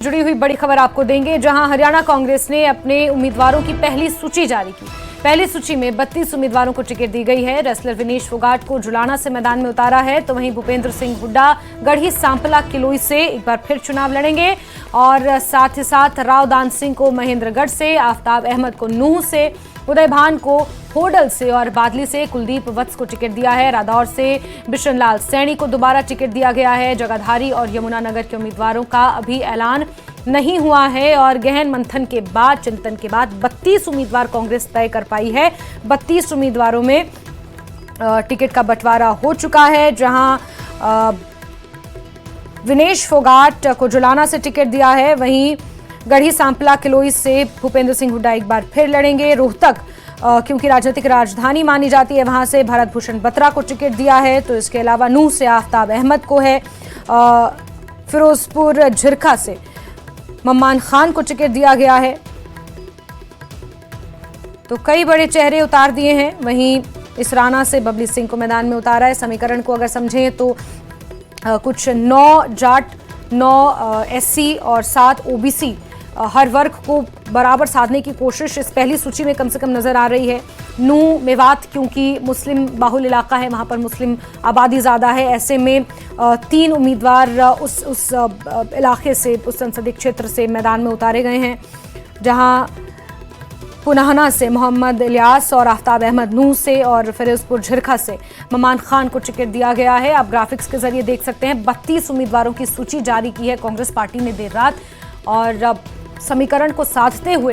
जुड़ी हुई बड़ी खबर आपको देंगे, जहां हरियाणा कांग्रेस ने अपने उम्मीदवारों की पहली सूची जारी की। पहली सूची में 32 उम्मीदवारों को टिकट दी गई है। रेसलर विनेश फोगाट को जुलाना से मैदान में उतारा है, तो वहीं भूपेंद्र सिंह हुड्डा गढ़ी सांपला किलोई से एक बार फिर चुनाव लड़ेंगे और साथ ही साथ राव दान सिंह को महेंद्रगढ़ से, आफ्ताब अहमद को नूंह से, उदय भान को होडल से और बादली से कुलदीप वत्स को टिकट दिया है। रादौर से बिशन लाल सैनी को दोबारा टिकट दिया गया है। जगाधारी और यमुनानगर के उम्मीदवारों का अभी ऐलान नहीं हुआ है और गहन मंथन के बाद, चिंतन के बाद 32 उम्मीदवार कांग्रेस तय कर पाई है। 32 उम्मीदवारों में टिकट का बंटवारा हो चुका है, जहां विनेश फोगाट को जुलाना से टिकट दिया है, वहीं गढ़ी सांपला किलोई से भूपेंद्र सिंह हुड्डा एक बार फिर लड़ेंगे। रोहतक क्योंकि राजनीतिक राजधानी मानी जाती है, वहां से भरत भूषण बत्रा को टिकट दिया है। तो इसके अलावा नूंह से आफ्ताब अहमद को है, फिरोजपुर झिरखा से मम्मान खान को टिकट दिया गया है। तो कई बड़े चेहरे उतार दिए हैं। वहीं इसराना से बबली सिंह को मैदान में उतारा है। समीकरण को अगर समझें तो कुछ 9 जाट, 9 एससी और 7 ओबीसी हर वर्ग को बराबर साधने की कोशिश इस पहली सूची में कम से कम नजर आ रही है। नूंह मेवात क्योंकि मुस्लिम बाहुल इलाका है, वहां पर मुस्लिम आबादी ज्यादा है, ऐसे में 3 उम्मीदवार उस इलाके से, उस संसदीय क्षेत्र से मैदान में उतारे गए हैं, जहां पुनाहना से मोहम्मद इलियास और आफ्ताब अहमद नूंह से और फिरोजपुर झिरखा से ममान खान को टिकट दिया गया है। आप ग्राफिक्स के जरिए देख सकते हैं 32 उम्मीदवारों की सूची जारी की है कांग्रेस पार्टी ने देर रात, और समीकरण को साधते हुए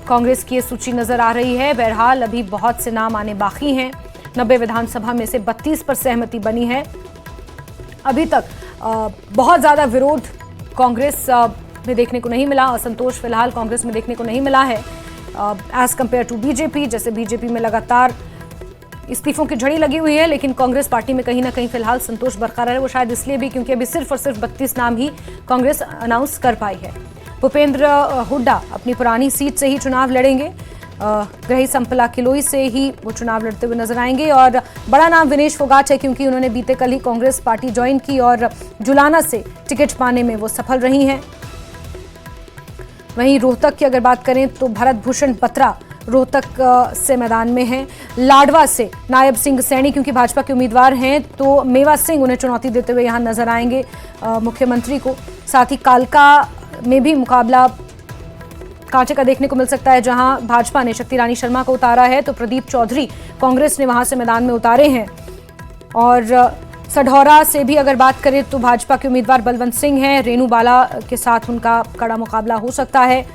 कांग्रेस की ये सूची नजर आ रही है। बहरहाल अभी बहुत से नाम आने बाकी हैं। 90 विधानसभा में से 32 पर सहमति बनी है। अभी तक बहुत ज्यादा विरोध कांग्रेस में देखने को नहीं मिला, असंतोष फिलहाल कांग्रेस में देखने को नहीं मिला है एज कंपेयर टू बीजेपी। जैसे बीजेपी में लगातार इस्तीफों की झड़ी लगी हुई है, लेकिन कांग्रेस पार्टी में कहीं ना कहीं फिलहाल संतोष बरकरार है। वो शायद इसलिए भी क्योंकि अभी सिर्फ और सिर्फ 32 नाम ही कांग्रेस अनाउंस कर पाई है। भूपेंद्र हुड्डा अपनी पुरानी सीट से ही चुनाव लड़ेंगे, गढ़ी सांपला किलोई से ही वो चुनाव लड़ते हुए नजर आएंगे। और बड़ा नाम विनेश फोगाट है, क्योंकि उन्होंने बीते कल ही कांग्रेस पार्टी ज्वाइन की और जुलाना से टिकट पाने में वो सफल रही हैं। वहीं रोहतक की अगर बात करें तो भरत भूषण बत्रा रोहतक से मैदान में हैं। लाडवा से नायब सिंह सैनी क्योंकि भाजपा के उम्मीदवार हैं, तो मेवा सिंह उन्हें चुनौती देते हुए यहां नजर आएंगे मुख्यमंत्री को। साथ ही कालका में भी मुकाबला कांटे का देखने को मिल सकता है, जहां भाजपा ने शक्ति रानी शर्मा को उतारा है, तो प्रदीप चौधरी कांग्रेस ने वहां से मैदान में उतारे हैं। और सढौरा से भी अगर बात करें तो भाजपा के उम्मीदवार बलवंत सिंह हैं, रेणु बाला के साथ उनका कड़ा मुकाबला हो सकता है।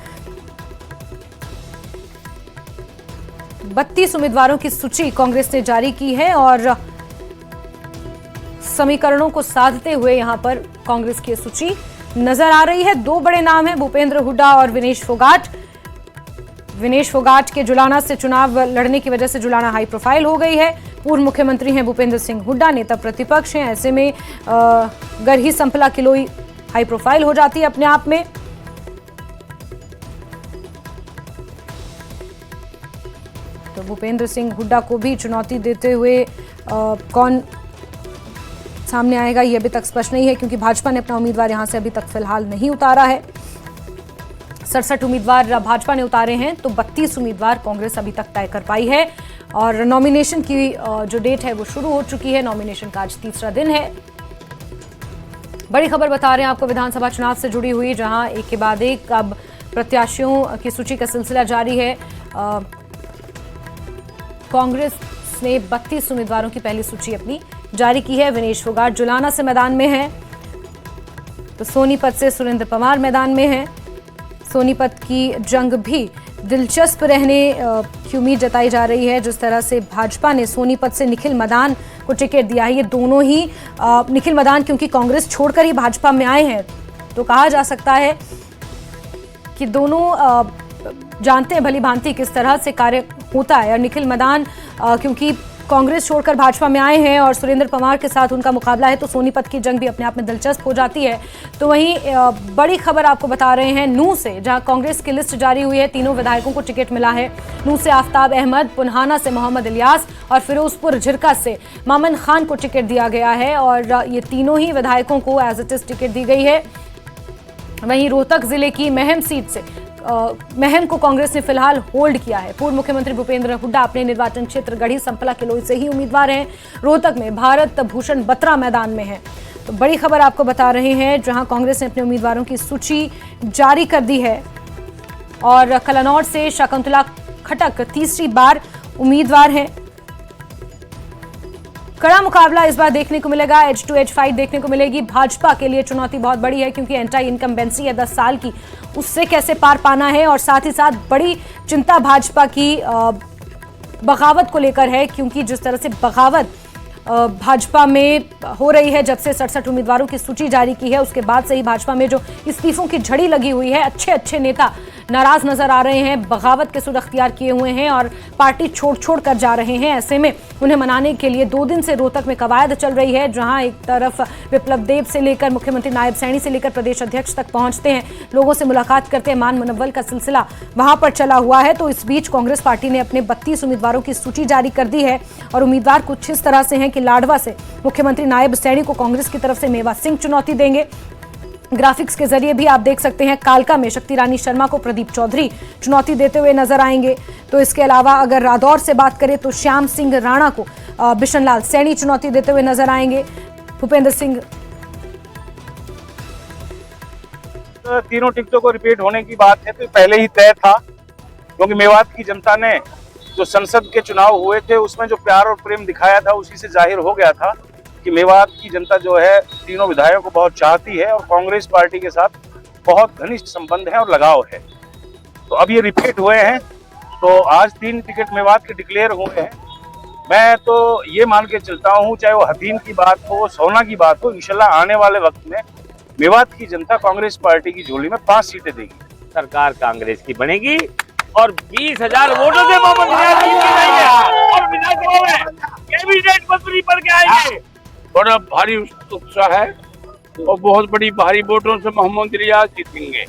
32 उम्मीदवारों की सूची कांग्रेस ने जारी की है और समीकरणों को साधते हुए यहां पर कांग्रेस की सूची नजर आ रही है। 2 बड़े नाम हैं, भूपेंद्र हुड्डा और विनेश फोगाट। विनेश फोगाट के जुलाना से चुनाव लड़ने की वजह से जुलाना हाई प्रोफाइल हो गई है। पूर्व मुख्यमंत्री हैं भूपेंद्र सिंह हुड्डा, नेता प्रतिपक्ष हैं, ऐसे में गढ़ी सांपला किलोई हाई प्रोफाइल हो जाती है अपने आप में। तो भूपेंद्र सिंह हुड्डा को भी चुनौती देते हुए कौन सामने आएगा ये अभी तक स्पष्ट नहीं है, क्योंकि भाजपा ने अपना उम्मीदवार यहां से अभी तक फिलहाल नहीं उतारा है। 67 उम्मीदवार भाजपा ने उतारे हैं, तो 32 उम्मीदवार कांग्रेस अभी तक तय कर पाई है। और नॉमिनेशन की जो डेट है वो शुरू हो चुकी है। नॉमिनेशन का आज 3रा दिन है। बड़ी खबर बता रहे हैं आपको विधानसभा चुनाव से जुड़ी हुई, जहां एक के बाद एक अब प्रत्याशियों की सूची का सिलसिला जारी है। कांग्रेस ने 32 उम्मीदवारों की पहली सूची अपनी जारी की है। विनेश फोगाट जुलाना से मैदान में है, तो सोनीपत से सुरेंद्र पवार मैदान में है। सोनीपत की जंग भी दिलचस्प रहने की उम्मीद जताई जा रही है। जिस तरह से भाजपा ने सोनीपत से निखिल मदान को टिकट दिया है, ये दोनों ही निखिल मदान क्योंकि कांग्रेस छोड़कर ही भाजपा में आए हैं, तो कहा जा सकता है कि दोनों जानते हैं भली भांति किस तरह से कार्य होता है। और निखिल मदान क्योंकि कांग्रेस छोड़कर भाजपा में आए हैं और सुरेंद्र पवार के साथ उनका मुकाबला है, तो सोनीपत की जंग भी अपने आप में दिलचस्प हो जाती है। तो वहीं बड़ी खबर आपको बता रहे हैं नूंह से, जहां कांग्रेस की लिस्ट जारी हुई है। तीनों विधायकों को टिकट मिला है। नूंह से आफ्ताब अहमद, पुनाहना से मोहम्मद इलियास और फिरोजपुर झिरखा से ममन खान को टिकट दिया गया है। और ये तीनों ही विधायकों को एज इट इज टिकट दी गई है। वहीं रोहतक जिले की महम सीट से महम को कांग्रेस ने फिलहाल होल्ड किया है। पूर्व मुख्यमंत्री भूपेंद्र हुड्डा अपने निर्वाचन क्षेत्र गढ़ी संपला किलोई से ही उम्मीदवार हैं। रोहतक में भारत भूषण बत्रा मैदान में है। तो बड़ी खबर आपको बता रहे हैं, जहां कांग्रेस ने अपने उम्मीदवारों की सूची जारी कर दी है और कलानौर से शकुंतला खटक तीसरी बार उम्मीदवार हैं। कड़ा मुकाबला इस बार देखने को मिलेगा, एज टू एज फाइट देखने को मिलेगी। भाजपा के लिए चुनौती बहुत बड़ी है क्योंकि एंटी इनकम्बेंसी है 10 साल की, उससे कैसे पार पाना है। और साथ ही साथ बड़ी चिंता भाजपा की बगावत को लेकर है, क्योंकि जिस तरह से बगावत भाजपा में हो रही है, जब से 67 उम्मीदवारों की सूची जारी की है उसके बाद से ही भाजपा में जो इस्तीफों की झड़ी लगी हुई है, अच्छे नेता नाराज नजर आ रहे हैं, बगावत के सुर अख्तियार किए हुए हैं और पार्टी छोड़ कर जा रहे हैं। ऐसे में उन्हें मनाने के लिए 2 दिन से रोहतक में कवायद चल रही है, जहां एक तरफ विप्लव देव से लेकर मुख्यमंत्री नायब सैनी से लेकर प्रदेश अध्यक्ष तक पहुंचते हैं, लोगों से मुलाकात करते हैं, मान मनव्वल का सिलसिला वहां पर चला हुआ है। तो इस बीच कांग्रेस पार्टी ने अपने 32 उम्मीदवारों की सूची जारी कर दी है और उम्मीदवार कुछ इस तरह से हैं कि लाडवा से मुख्यमंत्री नायब सैनी को कांग्रेस की तरफ से मेवा सिंह चुनौती देंगे। ग्राफिक्स के जरिए भी आप देख सकते हैं, कालका में शक्ति रानी शर्मा को प्रदीप चौधरी चुनौती देते हुए नजर आएंगे। तो इसके अलावा अगर रादौर से बात करें तो श्याम सिंह राणा को बिशन लाल सैनी चुनौती देते हुए नजर आएंगे। भूपेंद्र सिंह तीनों टिकटों को रिपीट होने की बात है तो पहले ही तय था, क्योंकि मेवात की जनता ने जो संसद के चुनाव हुए थे उसमें जो प्यार और प्रेम दिखाया था उसी से जाहिर हो गया था कि मेवात की जनता जो है तीनों विधायकों को बहुत चाहती है और कांग्रेस पार्टी के साथ बहुत घनिष्ठ संबंध है और लगाव है। तो अब ये रिपीट हुए हैं, तो आज 3 टिकट मेवात के डिक्लेयर हुए हैं। मैं तो ये मान के चलता हूँ, चाहे वो हथीन की बात हो, सोना की बात हो, इंशाल्लाह आने वाले वक्त में मेवात की जनता कांग्रेस पार्टी की झोली में 5 सीटें देगी। सरकार कांग्रेस की बनेगी और 20,000 वोटों से मोहम्मद रियाज जीत के जाएंगे और विधानसभा में कैबिनेट मंत्री बन के आएंगे। बड़ा भारी उत्साह है और बहुत बड़ी भारी वोटों से मोहम्मद रियाज जीतेंगे।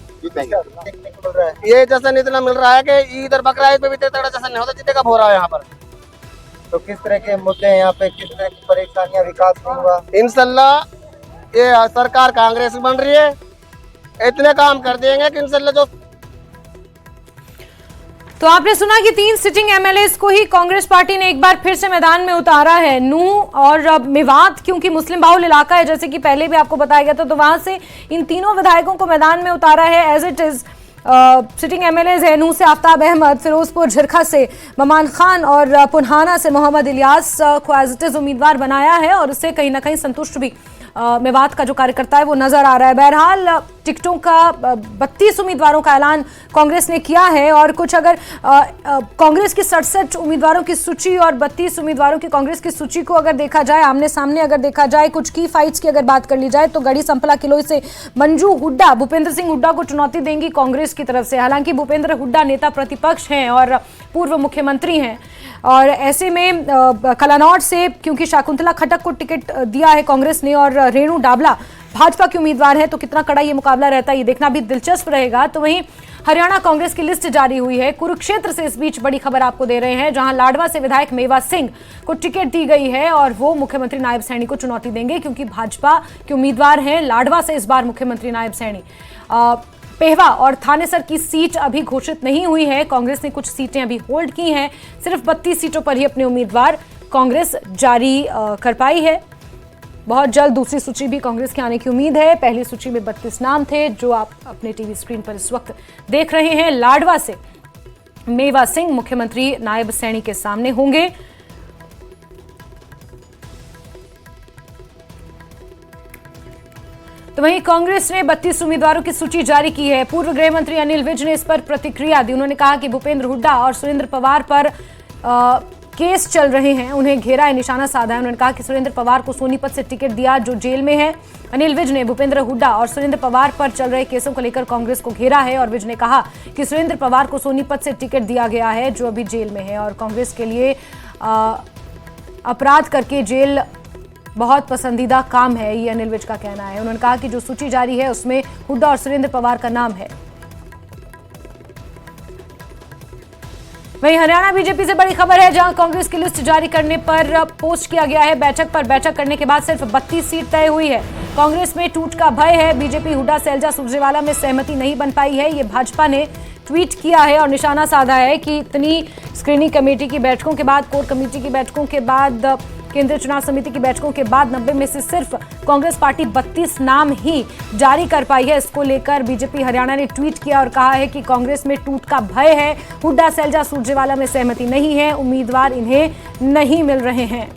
ये जश्न इतना मिल रहा है कि ईद और बकरा ईद पे भी तगड़ा जश्न नहीं होता जितने कब हो रहा है यहाँ पर। तो किस तरह के मुद्दे हैं यहाँ पे, किस तरह की परेशानियां, विकास नहीं हुआ? इंशाल्लाह ये सरकार कांग्रेस बन रही है, इतने काम कर देंगे कि इंशाल्लाह जो। तो आपने सुना कि 3 सिटिंग एमएलएस को ही कांग्रेस पार्टी ने एक बार फिर से मैदान में उतारा है। नूह और मेवात क्योंकि मुस्लिम बाहुल इलाका है, जैसे कि पहले भी आपको बताया गया था, तो वहां से इन तीनों विधायकों को मैदान में उतारा है। As it is sitting MLAs है, नूह से आफ्ताब अहमद, फिरोजपुर झिरखा से ममान खान और पुन्हाना से मोहम्मद इलियास को एज इट इज उम्मीदवार बनाया है और उससे कहीं ना कहीं संतुष्ट भी मेवात का जो कार्यकर्ता है वो नजर आ रहा है। बहरहाल टिकटों का 32 उम्मीदवारों का ऐलान कांग्रेस ने किया है और कुछ अगर कांग्रेस की 67 उम्मीदवारों की सूची और 32 उम्मीदवारों की कांग्रेस की सूची को अगर देखा जाए, आमने सामने अगर देखा जाए, कुछ की फाइट्स की अगर बात कर ली जाए, तो गढ़ी संपला किलोई से मंजू हुड्डा भूपेंद्र सिंह हुड्डा को चुनौती देंगी कांग्रेस की तरफ से। हालांकि भूपेंद्र हुड्डा नेता प्रतिपक्ष हैं और पूर्व मुख्यमंत्री हैं और ऐसे में कलानौर से क्योंकि शकुंतला खटक को टिकट दिया है कांग्रेस ने और रेणु डाबला भाजपा के उम्मीदवार है, तो कितना कड़ा ये मुकाबला रहता है ये देखना भी दिलचस्प रहेगा। तो वहीं हरियाणा कांग्रेस की लिस्ट जारी हुई है। कुरुक्षेत्र से इस बीच बड़ी खबर आपको दे रहे हैं, जहां लाडवा से विधायक मेवा सिंह को टिकट दी गई है और वो मुख्यमंत्री नायब सैनी को चुनौती देंगे, क्योंकि भाजपा के उम्मीदवार हैं लाडवा से इस बार मुख्यमंत्री नायब सैनी। पेहवा और थानेसर की सीट अभी घोषित नहीं हुई है, कांग्रेस ने कुछ सीटें अभी होल्ड की हैं। सिर्फ 32 सीटों पर ही अपने उम्मीदवार कांग्रेस जारी कर पाई है। बहुत जल्द दूसरी सूची भी कांग्रेस के आने की उम्मीद है। पहली सूची में 32 नाम थे जो आप अपने टीवी स्क्रीन पर इस वक्त देख रहे हैं। लाडवा से मेवा सिंह मुख्यमंत्री नायब सैनी के सामने होंगे। तो वहीं कांग्रेस ने 32 उम्मीदवारों की सूची जारी की है। पूर्व गृह मंत्री अनिल विज ने इस पर प्रतिक्रिया दी। उन्होंने कहा कि भूपेंद्र हुड्डा और सुरेंद्र पवार पर केस चल रहे हैं, उन्हें घेरा है, निशाना साधा है। उन्होंने कहा कि सुरेंद्र पवार को सोनीपत से टिकट दिया जो जेल में है। अनिल विज ने भूपेंद्र हुड्डा और सुरेंद्र पवार पर चल रहे केसों को लेकर कांग्रेस को घेरा है और विज ने कहा कि सुरेंद्र पवार को सोनीपत से टिकट दिया गया है जो अभी जेल में है और कांग्रेस के लिए अपराध करके जेल बहुत पसंदीदा काम है, ये अनिल विज का कहना है। उन्होंने कहा कि जो सूची जारी है उसमें हुड्डा और सुरेंद्र पवार का नाम है। वहीं हरियाणा बीजेपी से बड़ी खबर है, जहां कांग्रेस की लिस्ट जारी करने पर पोस्ट किया गया है। बैठक पर बैठक करने के बाद सिर्फ 32 सीट तय हुई है। कांग्रेस में टूट का भय है। बीजेपी हुड्डा सैलजा सुरजेवाला में सहमति नहीं बन पाई है, ये भाजपा ने ट्वीट किया है और निशाना साधा है कि इतनी स्क्रीनिंग कमेटी की बैठकों के बाद, कोर कमेटी की बैठकों के बाद, केंद्रीय चुनाव समिति की बैठकों के बाद 90 में से सिर्फ कांग्रेस पार्टी 32 नाम ही जारी कर पाई है। इसको लेकर बीजेपी हरियाणा ने ट्वीट किया और कहा है कि कांग्रेस में टूट का भय है, हुड्डा सैलजा सुरजेवाला में सहमति नहीं है, उम्मीदवार इन्हें नहीं मिल रहे हैं।